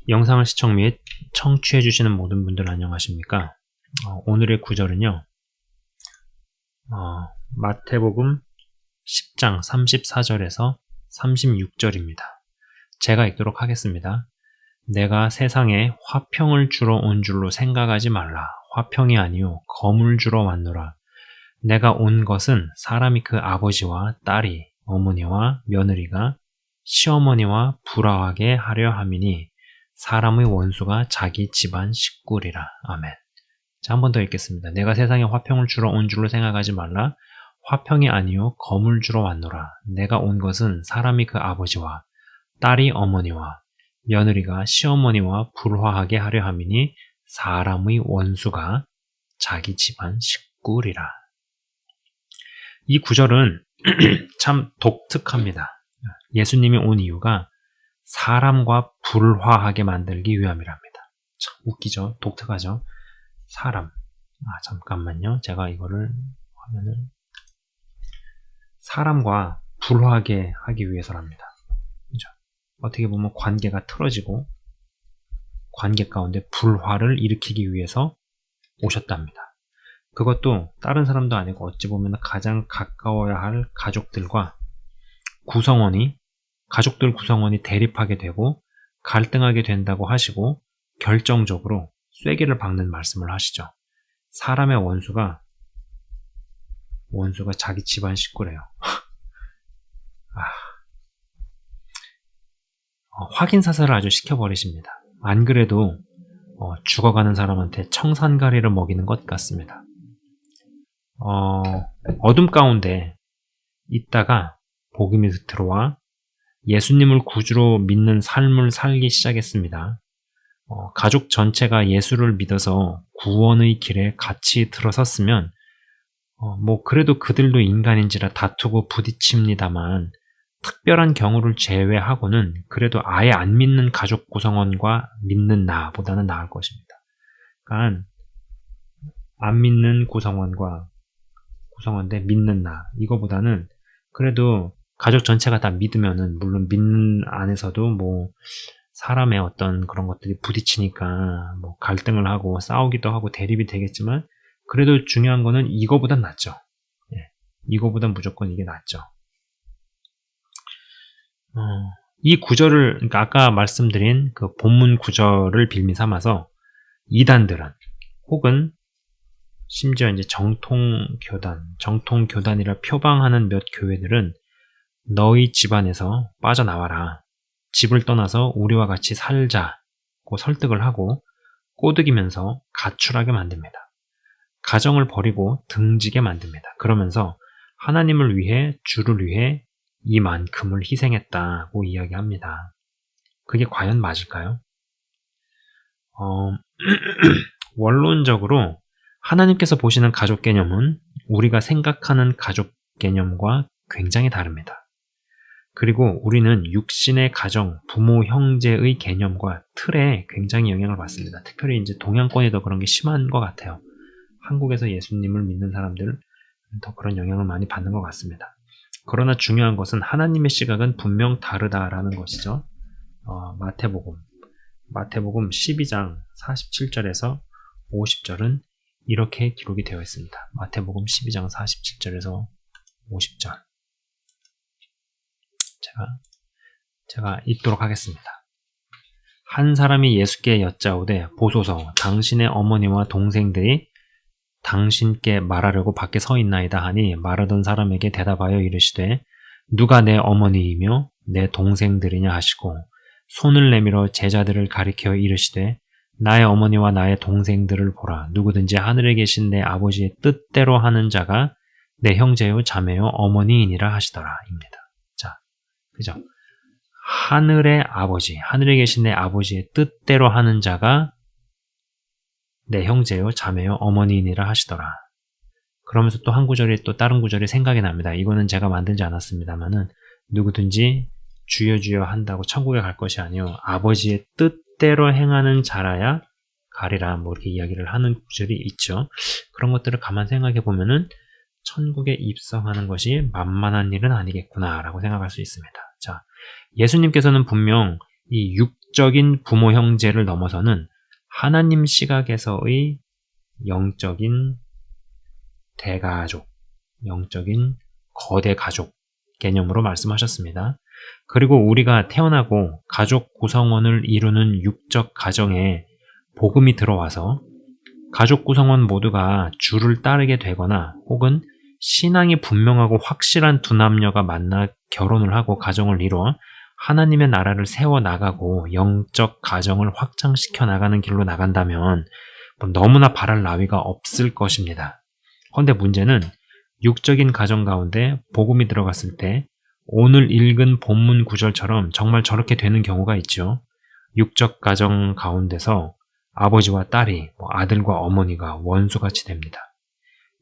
영상을 시청 및 청취해 주시는 모든 분들 안녕하십니까? 오늘의 구절은요. 마태복음 10장 34절에서 36절입니다. 제가 읽도록 하겠습니다. 내가 세상에 화평을 주러 온 줄로 생각하지 말라. 화평이 아니요 검을 주러 왔노라. 내가 온 것은 사람이 그 아버지와 딸이, 어머니와 며느리가 시어머니와 불화하게 하려 함이니 사람의 원수가 자기 집안 식구리라. 아멘. 자, 한 번 더 읽겠습니다. 내가 세상에 화평을 주러 온 줄로 생각하지 말라. 화평이 아니요 검을 주러 왔노라. 내가 온 것은 사람이 그 아버지와 딸이 어머니와 며느리가 시어머니와 불화하게 하려 함이니 사람의 원수가 자기 집안 식구리라. 이 구절은 참 독특합니다. 예수님이 온 이유가 사람과 불화하게 만들기 위함이랍니다. 참 웃기죠? 독특하죠? 사람. 잠깐만요. 제가 이거를 화면을 사람과 불화하게 하기 위해서랍니다. 그죠? 어떻게 보면 관계가 틀어지고 관계 가운데 불화를 일으키기 위해서 오셨답니다. 그것도 다른 사람도 아니고 어찌 보면 가장 가까워야 할 가족들과 가족들 구성원이 대립하게 되고 갈등하게 된다고 하시고 결정적으로 쐐기를 박는 말씀을 하시죠. 사람의 원수가 자기 집안 식구래요. 확인 사살을 아주 시켜버리십니다. 안 그래도 죽어가는 사람한테 청산가리를 먹이는 것 같습니다. 어둠 가운데 있다가 복음이 들어와 예수님을 구주로 믿는 삶을 살기 시작했습니다. 가족 전체가 예수를 믿어서 구원의 길에 같이 들어섰으면 그래도 그들도 인간인지라 다투고 부딪힙니다만 특별한 경우를 제외하고는 그래도 아예 안 믿는 가족 구성원과 믿는 나보다는 나을 것입니다. 그러니까 안 믿는 구성원 대 믿는 나, 이거보다는 그래도 가족 전체가 다 믿으면은 물론 믿는 안에서도 사람의 어떤 그런 것들이 부딪히니까 갈등을 하고 싸우기도 하고 대립이 되겠지만 그래도 중요한 거는 이거보단 낫죠. 이거보단 무조건 이게 낫죠. 이 구절을, 그러니까 아까 말씀드린 그 본문 구절을 빌미 삼아서 이단들은 혹은 심지어 이제 정통교단이라 표방하는 몇 교회들은 너희 집안에서 빠져나와라. 집을 떠나서 우리와 같이 살자고 설득을 하고 꼬드기면서 가출하게 만듭니다. 가정을 버리고 등지게 만듭니다. 그러면서 하나님을 위해 주를 위해 이만큼을 희생했다고 이야기합니다. 그게 과연 맞을까요? 원론적으로 하나님께서 보시는 가족 개념은 우리가 생각하는 가족 개념과 굉장히 다릅니다. 그리고 우리는 육신의 가정, 부모, 형제의 개념과 틀에 굉장히 영향을 받습니다. 특별히 이제 동양권이 더 그런 게 심한 것 같아요. 한국에서 예수님을 믿는 사람들 더 그런 영향을 많이 받는 것 같습니다. 그러나 중요한 것은 하나님의 시각은 분명 다르다라는 것이죠. 마태복음 12장 47절에서 50절은 이렇게 기록이 되어 있습니다. 마태복음 12장 47절에서 50절. 제가 읽도록 하겠습니다. 한 사람이 예수께 여짜오되 보소서 당신의 어머니와 동생들이 당신께 말하려고 밖에 서 있나이다 하니 말하던 사람에게 대답하여 이르시되 누가 내 어머니이며 내 동생들이냐 하시고 손을 내밀어 제자들을 가리켜 이르시되 나의 어머니와 나의 동생들을 보라. 누구든지 하늘에 계신 내 아버지의 뜻대로 하는 자가 내 형제요 자매요 어머니이니라 하시더라. 입니다. 자, 그죠? 하늘에 계신 내 아버지의 뜻대로 하는 자가 내 형제요 자매요 어머니이니라 하시더라. 그러면서 또 한 구절이 또 다른 구절이 생각이 납니다. 이거는 제가 만들지 않았습니다만은 누구든지 주여 주여 한다고 천국에 갈 것이 아니요 아버지의 뜻대로 행하는 자라야 가리라. 이렇게 이야기를 하는 구절이 있죠. 그런 것들을 가만 생각해 보면은 천국에 입성하는 것이 만만한 일은 아니겠구나라고 생각할 수 있습니다. 자, 예수님께서는 분명 이 육적인 부모 형제를 넘어서는 하나님 시각에서의 영적인 대가족, 영적인 거대 가족 개념으로 말씀하셨습니다. 그리고 우리가 태어나고 가족 구성원을 이루는 육적 가정에 복음이 들어와서 가족 구성원 모두가 주를 따르게 되거나 혹은 신앙이 분명하고 확실한 두 남녀가 만나 결혼을 하고 가정을 이루어 하나님의 나라를 세워나가고 영적 가정을 확장시켜 나가는 길로 나간다면 너무나 바랄 나위가 없을 것입니다. 그런데 문제는 육적인 가정 가운데 복음이 들어갔을 때 오늘 읽은 본문 구절처럼 정말 저렇게 되는 경우가 있죠. 육적 가정 가운데서 아버지와 딸이, 아들과 어머니가 원수같이 됩니다.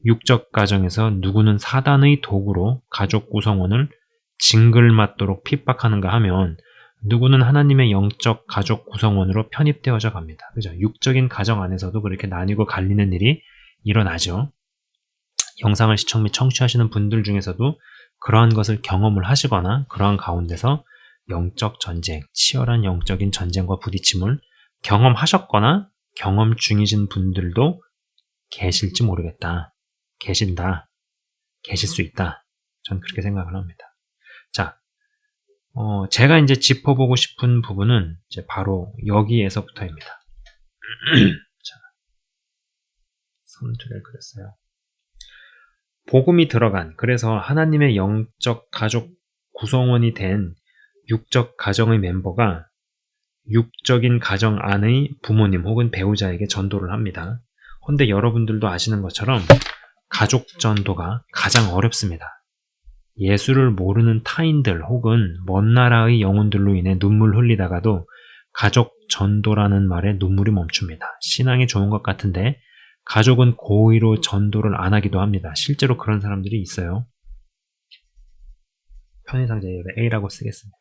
육적 가정에서 누구는 사단의 도구로 가족 구성원을 징글맞도록 핍박하는가 하면 누구는 하나님의 영적 가족 구성원으로 편입되어져 갑니다. 그죠? 육적인 가정 안에서도 그렇게 나뉘고 갈리는 일이 일어나죠. 영상을 시청 및 청취하시는 분들 중에서도 그러한 것을 경험을 하시거나 그러한 가운데서 영적 전쟁, 치열한 영적인 전쟁과 부딪힘을 경험하셨거나 경험 중이신 분들도 계실지 모르겠다. 계신다. 계실 수 있다. 전 그렇게 생각을 합니다. 자, 제가 이제 짚어보고 싶은 부분은 이제 바로 여기에서부터입니다. 자, 손 두 개를 그렸어요. 복음이 들어간, 그래서 하나님의 영적 가족 구성원이 된 육적 가정의 멤버가 육적인 가정 안의 부모님 혹은 배우자에게 전도를 합니다. 그런데 여러분들도 아시는 것처럼 가족 전도가 가장 어렵습니다. 예수를 모르는 타인들 혹은 먼 나라의 영혼들로 인해 눈물 흘리다가도 가족 전도라는 말에 눈물이 멈춥니다. 신앙이 좋은 것 같은데 가족은 고의로 전도를 안 하기도 합니다. 실제로 그런 사람들이 있어요. 편의상자에 A라고 쓰겠습니다.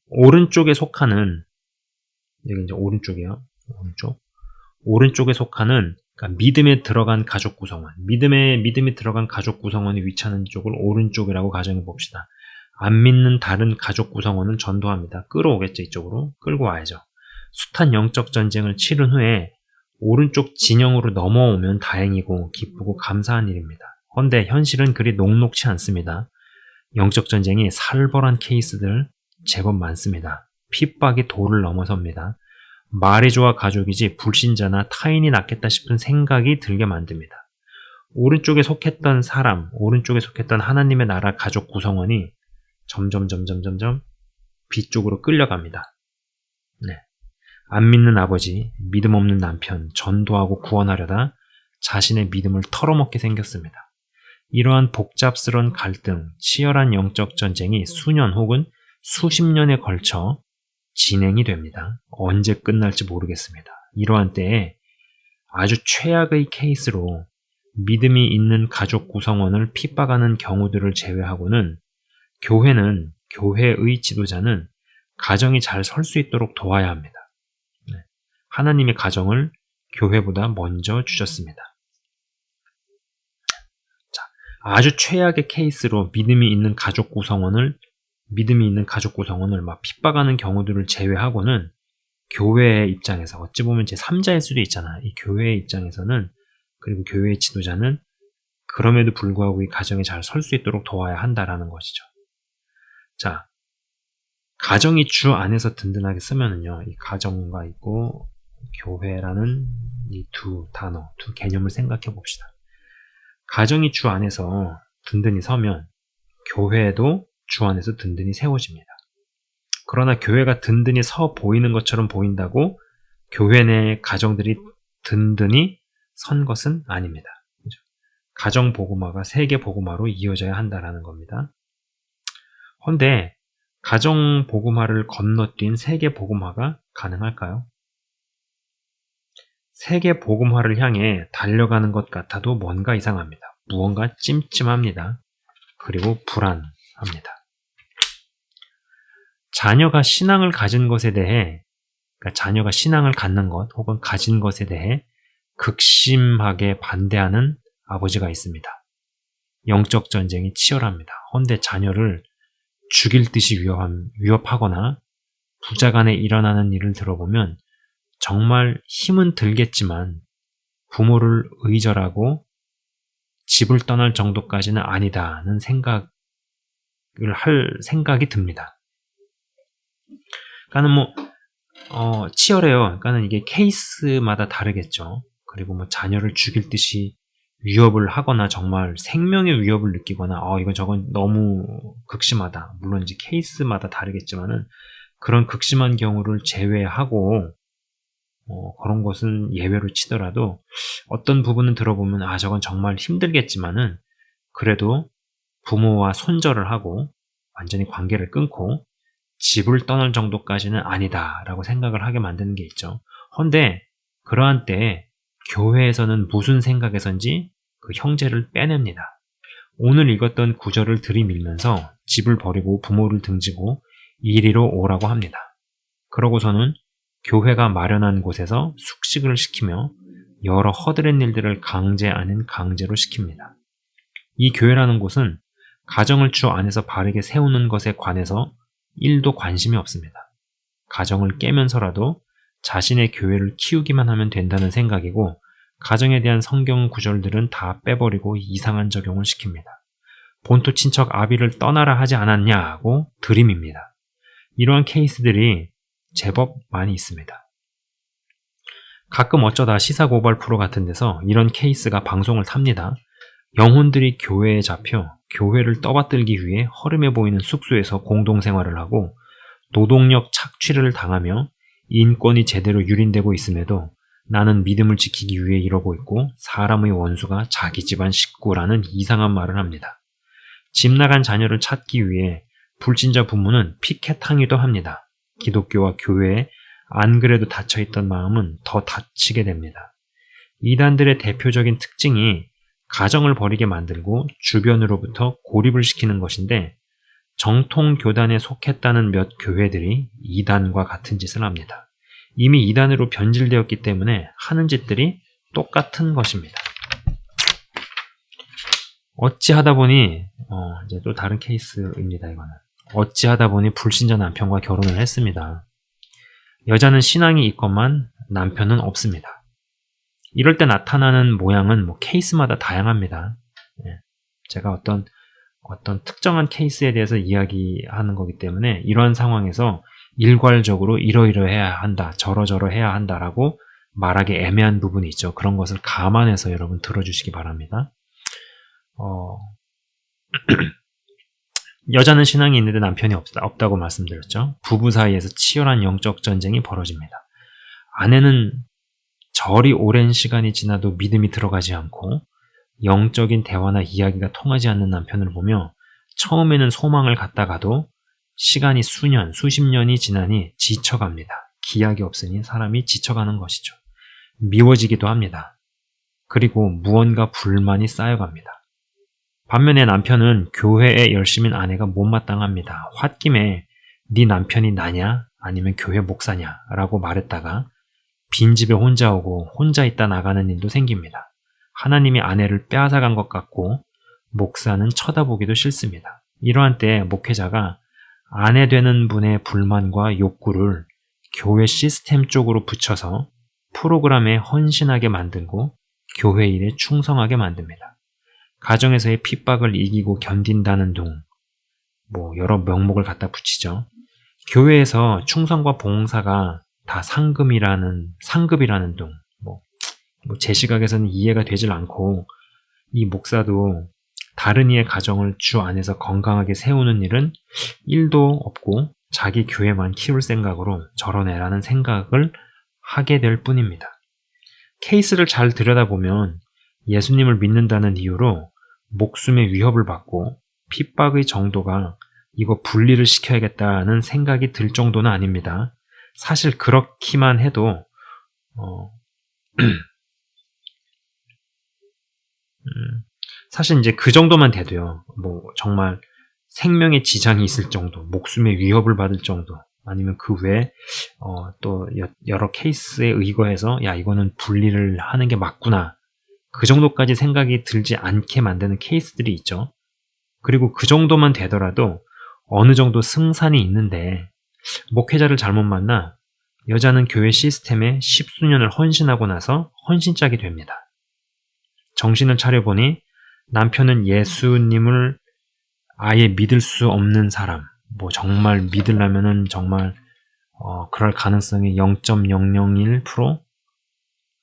오른쪽에 속하는, 여기 이제 오른쪽이요. 오른쪽에 속하는, 그러니까 믿음에 들어간 가족 구성원. 믿음에 들어간 가족 구성원이 위치하는 쪽을 오른쪽이라고 가정해 봅시다. 안 믿는 다른 가족 구성원은 전도합니다. 끌어오겠죠, 이쪽으로. 끌고 와야죠. 숱한 영적 전쟁을 치른 후에 오른쪽 진영으로 넘어오면 다행이고 기쁘고 감사한 일입니다. 그런데 현실은 그리 녹록치 않습니다. 영적 전쟁이 살벌한 케이스들 제법 많습니다. 핍박이 도를 넘어섭니다. 말이 좋아 가족이지 불신자나 타인이 낫겠다 싶은 생각이 들게 만듭니다. 오른쪽에 속했던 사람, 오른쪽에 속했던 하나님의 나라 가족 구성원이 점점 뒤쪽으로 끌려갑니다. 네. 안 믿는 아버지, 믿음 없는 남편, 전도하고 구원하려다 자신의 믿음을 털어먹게 생겼습니다. 이러한 복잡스러운 갈등, 치열한 영적 전쟁이 수년 혹은 수십 년에 걸쳐 진행이 됩니다. 언제 끝날지 모르겠습니다. 이러한 때에 아주 최악의 케이스로 믿음이 있는 가족 구성원을 핍박하는 경우들을 제외하고는 교회의 지도자는 가정이 잘 설 수 있도록 도와야 합니다. 하나님의 가정을 교회보다 먼저 주셨습니다. 자, 아주 최악의 케이스로 믿음이 있는 가족 구성원을 막 핍박하는 경우들을 제외하고는 교회의 입장에서, 어찌 보면 제3자일 수도 있잖아. 이 교회의 입장에서는, 그리고 교회의 지도자는 그럼에도 불구하고 이 가정이 잘 설 수 있도록 도와야 한다라는 것이죠. 자, 가정이 주 안에서 든든하게 쓰면은요, 이 가정과 있고 교회라는 이 두 단어, 두 개념을 생각해 봅시다. 가정이 주 안에서 든든히 서면 교회도 주 안에서 든든히 세워집니다. 그러나 교회가 든든히 서 보이는 것처럼 보인다고 교회 내 가정들이 든든히 선 것은 아닙니다. 가정 복음화가 세계 복음화로 이어져야 한다는 겁니다. 그런데 가정 복음화를 건너뛴 세계 복음화가 가능할까요? 세계 복음화를 향해 달려가는 것 같아도 뭔가 이상합니다. 무언가 찜찜합니다. 그리고 불안합니다. 자녀가 신앙을 가진 것에 대해, 그러니까 자녀가 신앙을 갖는 것 혹은 가진 것에 대해 극심하게 반대하는 아버지가 있습니다. 영적 전쟁이 치열합니다. 그런데 자녀를 죽일 듯이 위협하거나 부자 간에 일어나는 일을 들어보면 정말 힘은 들겠지만 부모를 의절하고 집을 떠날 정도까지는 아니다는 생각을 할 생각이 듭니다. 그러니까는 치열해요. 그러니까는 이게 케이스마다 다르겠죠. 그리고 뭐 자녀를 죽일 듯이 위협을 하거나 정말 생명의 위협을 느끼거나 이건 저건 너무 극심하다. 물론 이제 케이스마다 다르겠지만은 그런 극심한 경우를 제외하고 그런 것은 예외로 치더라도 어떤 부분은 들어보면 저건 정말 힘들겠지만은 그래도 부모와 손절을 하고 완전히 관계를 끊고 집을 떠날 정도까지는 아니다라고 생각을 하게 만드는 게 있죠. 헌데 그러한 때에 교회에서는 무슨 생각에선지 그 형제를 빼냅니다. 오늘 읽었던 구절을 들이밀면서 집을 버리고 부모를 등지고 이리로 오라고 합니다. 그러고서는 교회가 마련한 곳에서 숙식을 시키며 여러 허드렛 일들을 강제 아닌 강제로 시킵니다. 이 교회라는 곳은 가정을 주 안에서 바르게 세우는 것에 관해서 1도 관심이 없습니다. 가정을 깨면서라도 자신의 교회를 키우기만 하면 된다는 생각이고 가정에 대한 성경 구절들은 다 빼버리고 이상한 적용을 시킵니다. 본토 친척 아비를 떠나라 하지 않았냐고 들임입니다. 이러한 케이스들이 제법 많이 있습니다. 가끔 어쩌다 시사고발 프로 같은 데서 이런 케이스가 방송을 탑니다. 영혼들이 교회에 잡혀 교회를 떠받들기 위해 허름해 보이는 숙소에서 공동생활을 하고 노동력 착취를 당하며 인권이 제대로 유린되고 있음에도 나는 믿음을 지키기 위해 이러고 있고 사람의 원수가 자기 집안 식구라는 이상한 말을 합니다. 집 나간 자녀를 찾기 위해 불신자 부모는 피켓 항의도 합니다. 기독교와 교회에 안 그래도 닫혀있던 마음은 더 닫히게 됩니다. 이단들의 대표적인 특징이 가정을 버리게 만들고 주변으로부터 고립을 시키는 것인데 정통 교단에 속했다는 몇 교회들이 이단과 같은 짓을 합니다. 이미 이단으로 변질되었기 때문에 하는 짓들이 똑같은 것입니다. 어찌하다 보니 이제 또 다른 케이스입니다. 이거는 어찌하다 보니 불신자 남편과 결혼을 했습니다. 여자는 신앙이 있건만 남편은 없습니다. 이럴 때 나타나는 모양은 케이스마다 다양합니다. 제가 어떤 특정한 케이스에 대해서 이야기하는 거기 때문에 이러한 상황에서 일괄적으로 이러이러해야 한다, 저러저러해야 한다라고 말하기 애매한 부분이 있죠. 그런 것을 감안해서 여러분 들어주시기 바랍니다. 여자는 신앙이 있는데 남편이 없다고 말씀드렸죠. 부부 사이에서 치열한 영적 전쟁이 벌어집니다. 아내는 절이 오랜 시간이 지나도 믿음이 들어가지 않고 영적인 대화나 이야기가 통하지 않는 남편을 보며 처음에는 소망을 갖다가도 시간이 수년, 수십 년이 지나니 지쳐갑니다. 기약이 없으니 사람이 지쳐가는 것이죠. 미워지기도 합니다. 그리고 무언가 불만이 쌓여갑니다. 반면에 남편은 교회에 열심인 아내가 못마땅합니다. 홧김에 네 남편이 나냐 아니면 교회 목사냐 라고 말했다가 빈집에 혼자 오고 혼자 있다 나가는 일도 생깁니다. 하나님이 아내를 빼앗아간 것 같고 목사는 쳐다보기도 싫습니다. 이러한 때 목회자가 아내 되는 분의 불만과 욕구를 교회 시스템 쪽으로 붙여서 프로그램에 헌신하게 만들고 교회 일에 충성하게 만듭니다. 가정에서의 핍박을 이기고 견딘다는 둥, 여러 명목을 갖다 붙이죠. 교회에서 충성과 봉사가 다 상급이라는 둥, 제 시각에서는 이해가 되질 않고 이 목사도 다른 이의 가정을 주 안에서 건강하게 세우는 일은 1도 없고 자기 교회만 키울 생각으로 저런 애라는 생각을 하게 될 뿐입니다. 케이스를 잘 들여다보면 예수님을 믿는다는 이유로 목숨의 위협을 받고 핍박의 정도가 이거 분리를 시켜야겠다는 생각이 들 정도는 아닙니다. 사실 그렇기만 해도 사실 이제 그 정도만 돼도요. 정말 생명의 지장이 있을 정도, 목숨의 위협을 받을 정도, 아니면 그 외에 또 여러 케이스에 의거해서 이거는 분리를 하는 게 맞구나. 그 정도까지 생각이 들지 않게 만드는 케이스들이 있죠. 그리고 그 정도만 되더라도 어느 정도 승산이 있는데 목회자를 잘못 만나 여자는 교회 시스템에 10수년을 헌신하고 나서 헌신짝이 됩니다. 정신을 차려보니 남편은 예수님을 아예 믿을 수 없는 사람, 정말 믿으려면은 정말 그럴 가능성이 0.001%?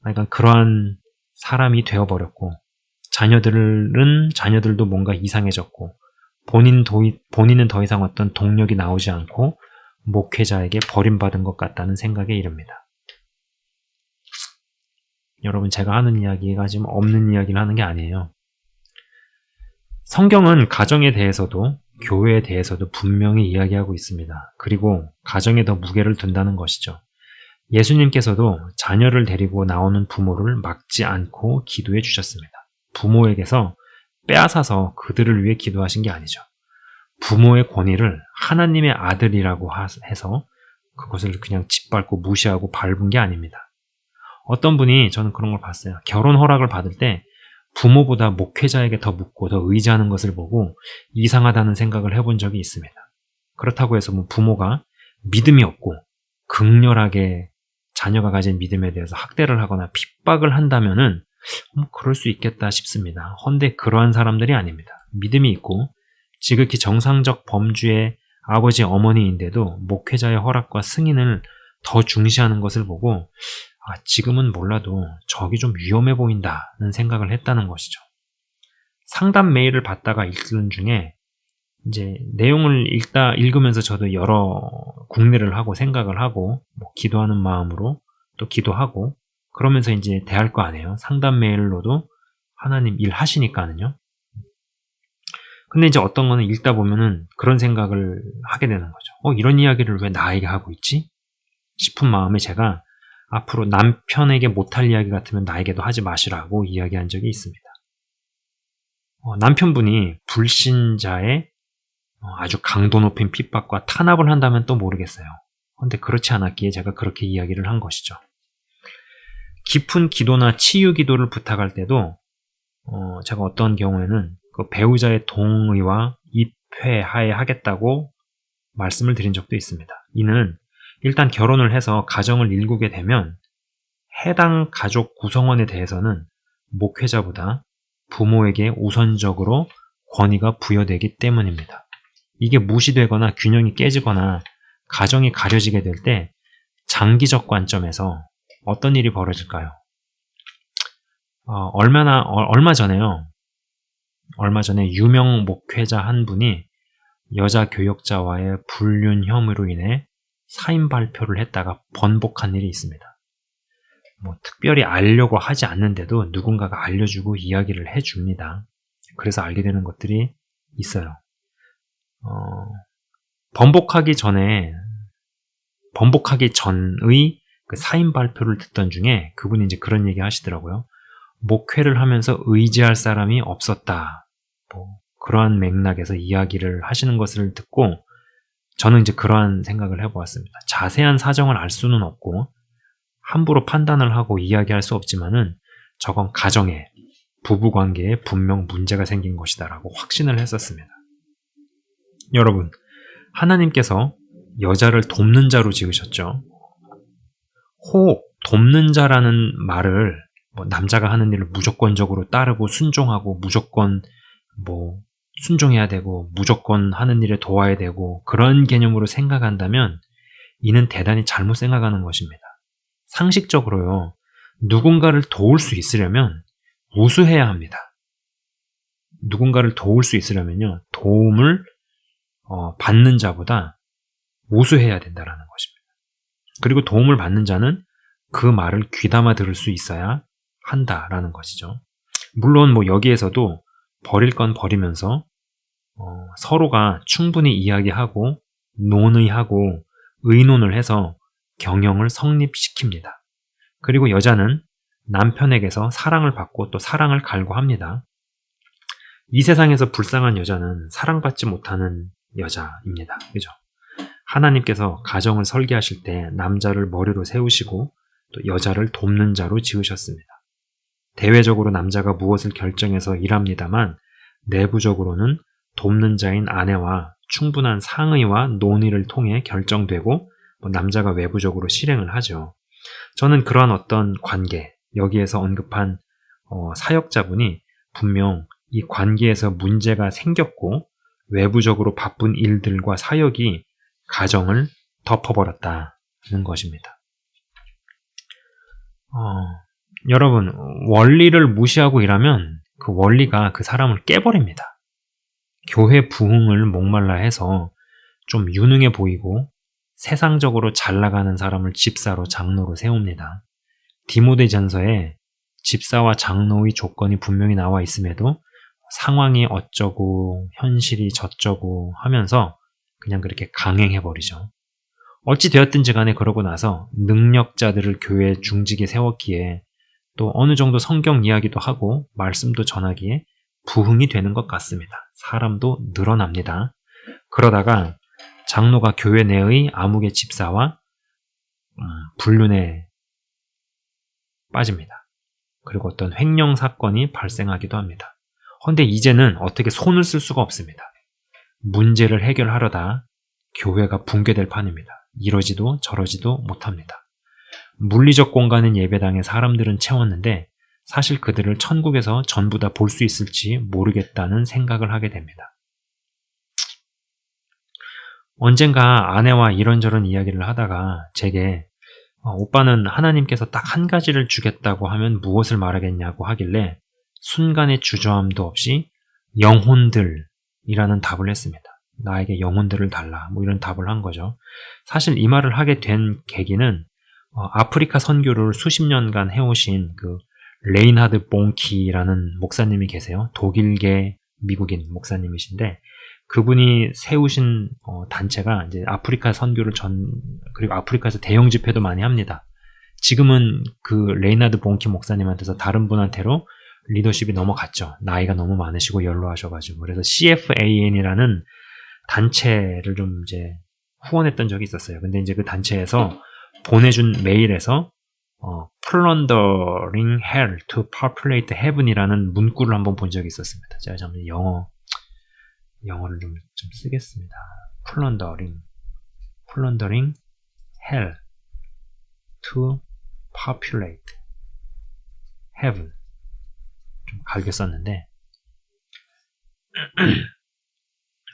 그러니까 그러한 사람이 되어버렸고, 자녀들도 뭔가 이상해졌고, 본인은 더 이상 어떤 동력이 나오지 않고 목회자에게 버림받은 것 같다는 생각에 이릅니다. 여러분, 제가 하는 이야기가 지금 없는 이야기를 하는 게 아니에요. 성경은 가정에 대해서도 교회에 대해서도 분명히 이야기하고 있습니다. 그리고 가정에 더 무게를 둔다는 것이죠. 예수님께서도 자녀를 데리고 나오는 부모를 막지 않고 기도해 주셨습니다. 부모에게서 빼앗아서 그들을 위해 기도하신 게 아니죠. 부모의 권위를 하나님의 아들이라고 해서 그것을 그냥 짓밟고 무시하고 밟은 게 아닙니다. 어떤 분이, 저는 그런 걸 봤어요. 결혼 허락을 받을 때 부모보다 목회자에게 더 묻고 더 의지하는 것을 보고 이상하다는 생각을 해본 적이 있습니다. 그렇다고 해서 부모가 믿음이 없고 극렬하게 자녀가 가진 믿음에 대해서 학대를 하거나 핍박을 한다면은 그럴 수 있겠다 싶습니다. 헌데 그러한 사람들이 아닙니다. 믿음이 있고 지극히 정상적 범주의 아버지 어머니인데도 목회자의 허락과 승인을 더 중시하는 것을 보고 지금은 몰라도 저기 좀 위험해 보인다는 생각을 했다는 것이죠. 상담 메일을 받다가 읽는 중에 이제 내용을 읽으면서 저도 여러 국내를 하고 생각을 하고 기도하는 마음으로 또 기도하고 그러면서 이제 대할 거 아니에요. 상담 메일로도 하나님 일 하시니까는요. 근데 이제 어떤 거는 읽다 보면은 그런 생각을 하게 되는 거죠. 이런 이야기를 왜 나에게 하고 있지? 싶은 마음에 제가 앞으로 남편에게 못할 이야기 같으면 나에게도 하지 마시라고 이야기한 적이 있습니다. 남편분이 불신자의 아주 강도 높인 핍박과 탄압을 한다면 또 모르겠어요. 그런데 그렇지 않았기에 제가 그렇게 이야기를 한 것이죠. 깊은 기도나 치유 기도를 부탁할 때도 제가 어떤 경우에는 그 배우자의 동의와 입회하에 하겠다고 말씀을 드린 적도 있습니다. 이는 일단 결혼을 해서 가정을 일구게 되면 해당 가족 구성원에 대해서는 목회자보다 부모에게 우선적으로 권위가 부여되기 때문입니다. 이게 무시되거나 균형이 깨지거나 가정이 가려지게 될 때 장기적 관점에서 어떤 일이 벌어질까요? 얼마 전에 유명 목회자 한 분이 여자 교역자와의 불륜 혐의로 인해 사임 발표를 했다가 번복한 일이 있습니다. 특별히 알려고 하지 않는데도 누군가가 알려주고 이야기를 해줍니다. 그래서 알게 되는 것들이 있어요. 번복하기 전의 그 사임 발표를 듣던 중에 그분이 이제 그런 얘기 하시더라고요. 목회를 하면서 의지할 사람이 없었다. 그러한 맥락에서 이야기를 하시는 것을 듣고 저는 이제 그러한 생각을 해보았습니다. 자세한 사정을 알 수는 없고 함부로 판단을 하고 이야기할 수 없지만은 저건 가정에, 부부관계에 분명 문제가 생긴 것이다라고 확신을 했었습니다. 여러분, 하나님께서 여자를 돕는 자로 지으셨죠. 혹 돕는 자라는 말을 남자가 하는 일을 무조건적으로 따르고 순종하고 무조건 순종해야 되고 무조건 하는 일에 도와야 되고 그런 개념으로 생각한다면 이는 대단히 잘못 생각하는 것입니다. 상식적으로요. 누군가를 도울 수 있으려면 우수해야 합니다. 누군가를 도울 수 있으려면요. 도움을 받는 자보다 우수해야 된다는 것입니다. 그리고 도움을 받는 자는 그 말을 귀담아 들을 수 있어야 한다라는 것이죠. 물론 여기에서도 버릴 건 버리면서 서로가 충분히 이야기하고 논의하고 의논을 해서 경영을 성립시킵니다. 그리고 여자는 남편에게서 사랑을 받고 또 사랑을 갈구합니다. 이 세상에서 불쌍한 여자는 사랑받지 못하는 여자입니다. 그죠? 하나님께서 가정을 설계하실 때 남자를 머리로 세우시고 또 여자를 돕는 자로 지으셨습니다. 대외적으로 남자가 무엇을 결정해서 일합니다만 내부적으로는 돕는 자인 아내와 충분한 상의와 논의를 통해 결정되고 남자가 외부적으로 실행을 하죠. 저는 그러한 어떤 관계, 여기에서 언급한 사역자분이 분명 이 관계에서 문제가 생겼고 외부적으로 바쁜 일들과 사역이 가정을 덮어버렸다는 것입니다. 여러분, 원리를 무시하고 일하면 그 원리가 그 사람을 깨버립니다. 교회 부흥을 목말라 해서 좀 유능해 보이고 세상적으로 잘 나가는 사람을 집사로 장로로 세웁니다. 디모데전서에 집사와 장로의 조건이 분명히 나와 있음에도 상황이 어쩌고 현실이 저쩌고 하면서 그냥 그렇게 강행해버리죠. 어찌 되었든지 간에 그러고 나서 능력자들을 교회 중직에 세웠기에 또 어느 정도 성경 이야기도 하고 말씀도 전하기에 부흥이 되는 것 같습니다. 사람도 늘어납니다. 그러다가 장로가 교회 내의 암흑의 집사와 불륜에 빠집니다. 그리고 어떤 횡령 사건이 발생하기도 합니다. 그런데 이제는 어떻게 손을 쓸 수가 없습니다. 문제를 해결하려다 교회가 붕괴될 판입니다. 이러지도 저러지도 못합니다. 물리적 공간은 예배당에 사람들은 채웠는데 사실 그들을 천국에서 전부 다 볼 수 있을지 모르겠다는 생각을 하게 됩니다. 언젠가 아내와 이런저런 이야기를 하다가 제게 오빠는 하나님께서 딱 한 가지를 주겠다고 하면 무엇을 말하겠냐고 하길래 순간의 주저함도 없이 영혼들이라는 답을 했습니다. 나에게 영혼들을 달라 이런 답을 한 거죠. 사실 이 말을 하게 된 계기는 아프리카 선교를 수십 년간 해오신 그 레인하드 봉키라는 목사님이 계세요. 독일계 미국인 목사님이신데 그분이 세우신 단체가 이제 아프리카 선교를 그리고 아프리카에서 대형 집회도 많이 합니다. 지금은 그 레이나드 봉키 목사님한테서 다른 분한테로 리더십이 넘어갔죠. 나이가 너무 많으시고 연로하셔가지고. 그래서 CFAN이라는 단체를 좀 이제 후원했던 적이 있었어요. 근데 이제 그 단체에서 보내준 메일에서 plundering hell to populate heaven이라는 문구를 한번 본 적이 있었습니다. 제가 잠깐 영어를 좀 쓰겠습니다. plundering hell to populate heaven. 좀 갈겨 썼는데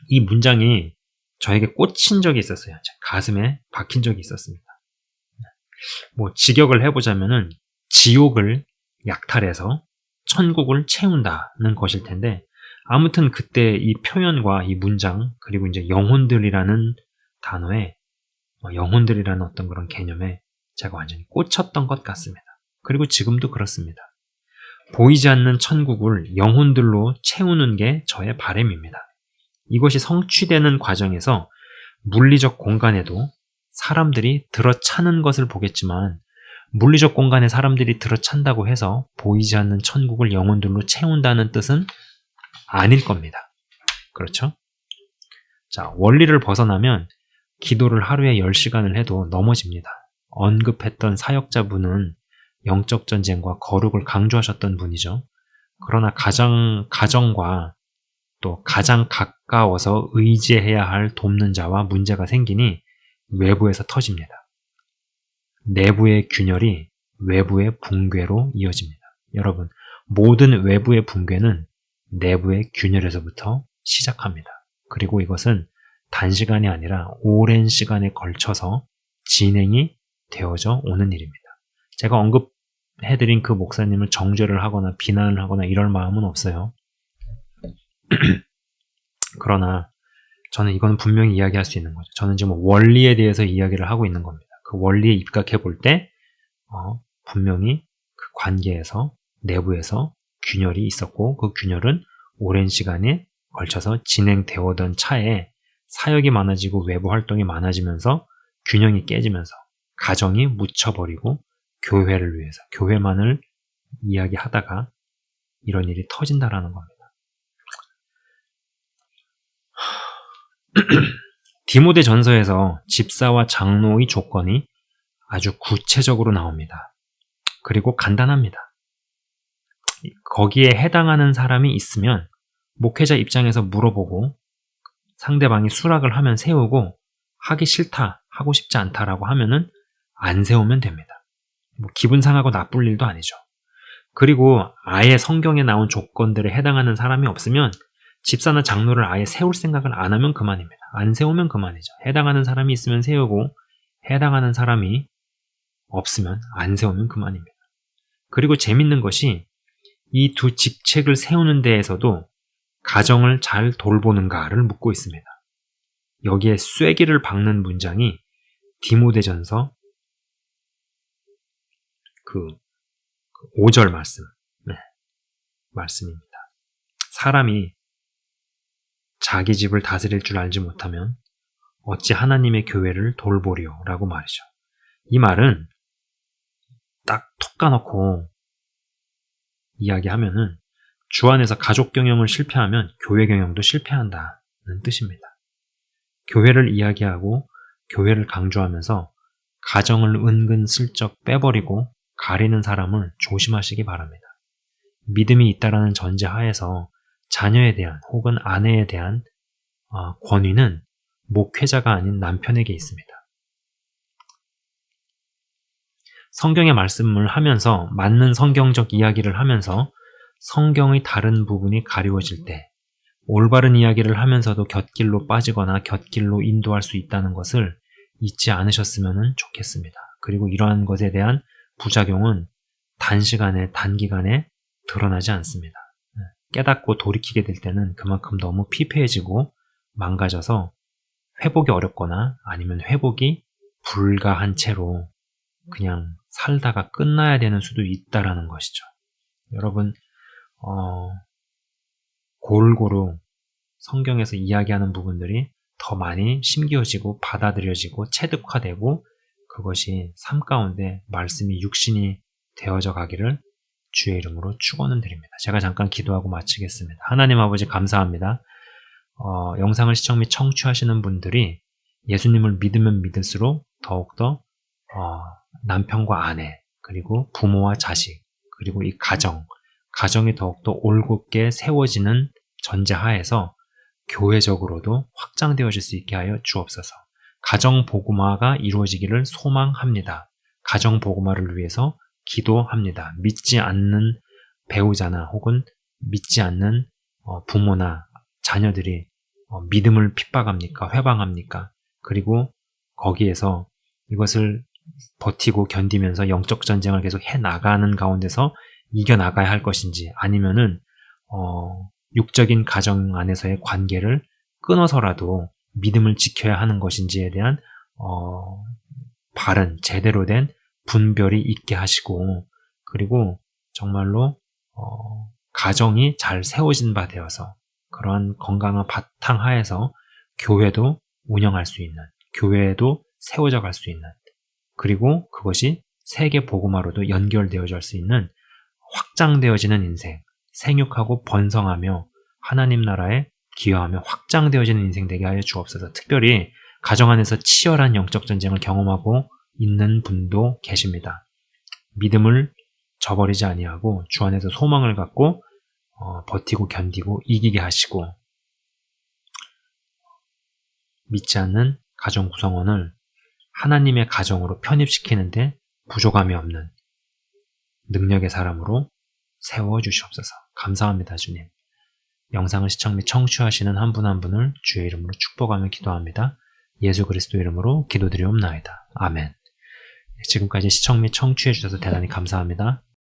이 문장이 저에게 꽂힌 적이 있었어요. 가슴에 박힌 적이 있었습니다. 직역을 해보자면은 지옥을 약탈해서 천국을 채운다는 것일 텐데 아무튼 그때 이 표현과 이 문장 그리고 이제 영혼들이라는 단어에 영혼들이라는 어떤 그런 개념에 제가 완전히 꽂혔던 것 같습니다. 그리고 지금도 그렇습니다. 보이지 않는 천국을 영혼들로 채우는 게 저의 바람입니다. 이것이 성취되는 과정에서 물리적 공간에도 사람들이 들어차는 것을 보겠지만 물리적 공간에 사람들이 들어찬다고 해서 보이지 않는 천국을 영혼들로 채운다는 뜻은 아닐 겁니다. 그렇죠? 자, 원리를 벗어나면 기도를 하루에 10시간을 해도 넘어집니다. 언급했던 사역자분은 영적 전쟁과 거룩을 강조하셨던 분이죠. 그러나 가정과 또 가장 가까워서 의지해야 할 돕는 자와 문제가 생기니 외부에서 터집니다. 내부의 균열이 외부의 붕괴로 이어집니다. 여러분, 모든 외부의 붕괴는 내부의 균열에서부터 시작합니다. 그리고 이것은 단시간이 아니라 오랜 시간에 걸쳐서 진행이 되어져 오는 일입니다. 제가 언급해드린 그 목사님을 정죄를 하거나 비난을 하거나 이럴 마음은 없어요. 그러나 저는 이건 분명히 이야기할 수 있는 거죠. 저는 지금 원리에 대해서 이야기를 하고 있는 겁니다. 그 원리에 입각해 볼 때 분명히 그 관계에서 내부에서 균열이 있었고 그 균열은 오랜 시간에 걸쳐서 진행되어던 차에 사역이 많아지고 외부 활동이 많아지면서 균형이 깨지면서 가정이 묻혀버리고 교회를 위해서 교회만을 이야기하다가 이런 일이 터진다라는 겁니다. 디모데 전서에서 집사와 장로의 조건이 아주 구체적으로 나옵니다. 그리고 간단합니다. 거기에 해당하는 사람이 있으면 목회자 입장에서 물어보고 상대방이 수락을 하면 세우고 하기 싫다, 하고 싶지 않다라고 하면은 안 세우면 됩니다. 뭐 기분 상하고 나쁠 일도 아니죠. 그리고 아예 성경에 나온 조건들에 해당하는 사람이 없으면 집사나 장로를 아예 세울 생각을 안 하면 그만입니다. 안 세우면 그만이죠. 해당하는 사람이 있으면 세우고 해당하는 사람이 없으면 안 세우면 그만입니다. 그리고 재밌는 것이 이 두 직책을 세우는 데에서도 가정을 잘 돌보는가를 묻고 있습니다. 여기에 쐐기를 박는 문장이 디모데전서 그 5절 말씀입니다. 사람이 자기 집을 다스릴 줄 알지 못하면 어찌 하나님의 교회를 돌보리요? 라고 말이죠. 이 말은 딱 톡 까놓고 이야기하면은 주 안에서 가족 경영을 실패하면 교회 경영도 실패한다는 뜻입니다. 교회를 이야기하고 교회를 강조하면서 가정을 은근슬쩍 빼버리고 가리는 사람을 조심하시기 바랍니다. 믿음이 있다라는 전제하에서 자녀에 대한 혹은 아내에 대한 권위는 목회자가 아닌 남편에게 있습니다. 성경의 말씀을 하면서 맞는 성경적 이야기를 하면서 성경의 다른 부분이 가리워질 때 올바른 이야기를 하면서도 곁길로 빠지거나 곁길로 인도할 수 있다는 것을 잊지 않으셨으면 좋겠습니다. 그리고 이러한 것에 대한 부작용은 단기간에 드러나지 않습니다. 깨닫고 돌이키게 될 때는 그만큼 너무 피폐해지고 망가져서 회복이 어렵거나 아니면 회복이 불가한 채로 그냥 살다가 끝나야 되는 수도 있다라는 것이죠. 여러분, 골고루 성경에서 이야기하는 부분들이 더 많이 심기어지고 받아들여지고 체득화되고 그것이 삶 가운데 말씀이 육신이 되어져 가기를 주의 이름으로 축원을 드립니다. 제가 잠깐 기도하고 마치겠습니다. 하나님 아버지 감사합니다. 영상을 시청 및 청취하시는 분들이 예수님을 믿으면 믿을수록 더욱더 남편과 아내 그리고 부모와 자식 그리고 이 가정이 더욱더 올곧게 세워지는 전제하에서 교회적으로도 확장되어질 수 있게 하여 주옵소서. 가정 복음화가 이루어지기를 소망합니다. 가정 복음화를 위해서 기도합니다. 믿지 않는 배우자나 혹은 믿지 않는 부모나 자녀들이 믿음을 핍박합니까? 회방합니까? 그리고 거기에서 이것을 버티고 견디면서 영적 전쟁을 계속 해나가는 가운데서 이겨나가야 할 것인지 아니면은 육적인 가정 안에서의 관계를 끊어서라도 믿음을 지켜야 하는 것인지에 대한 바른 제대로 된 분별이 있게 하시고 그리고 정말로 가정이 잘 세워진 바 되어서 그러한 건강한 바탕하에서 교회도 운영할 수 있는 교회도 세워져 갈 수 있는 그리고 그것이 세계 복음화로도 연결되어질 수 있는 확장되어지는 인생 생육하고 번성하며 하나님 나라에 기여하며 확장되어지는 인생 되게 하여 주옵소서. 특별히 가정 안에서 치열한 영적 전쟁을 경험하고 있는 분도 계십니다. 믿음을 저버리지 아니하고 주 안에서 소망을 갖고 버티고 견디고 이기게 하시고 믿지 않는 가정 구성원을 하나님의 가정으로 편입시키는데 부족함이 없는 능력의 사람으로 세워주시옵소서. 감사합니다, 주님. 영상을 시청 및 청취하시는 한 분 한 분을 주의 이름으로 축복하며 기도합니다. 예수 그리스도 이름으로 기도드리옵나이다. 아멘. 지금까지 시청 및 청취해 주셔서 대단히 감사합니다.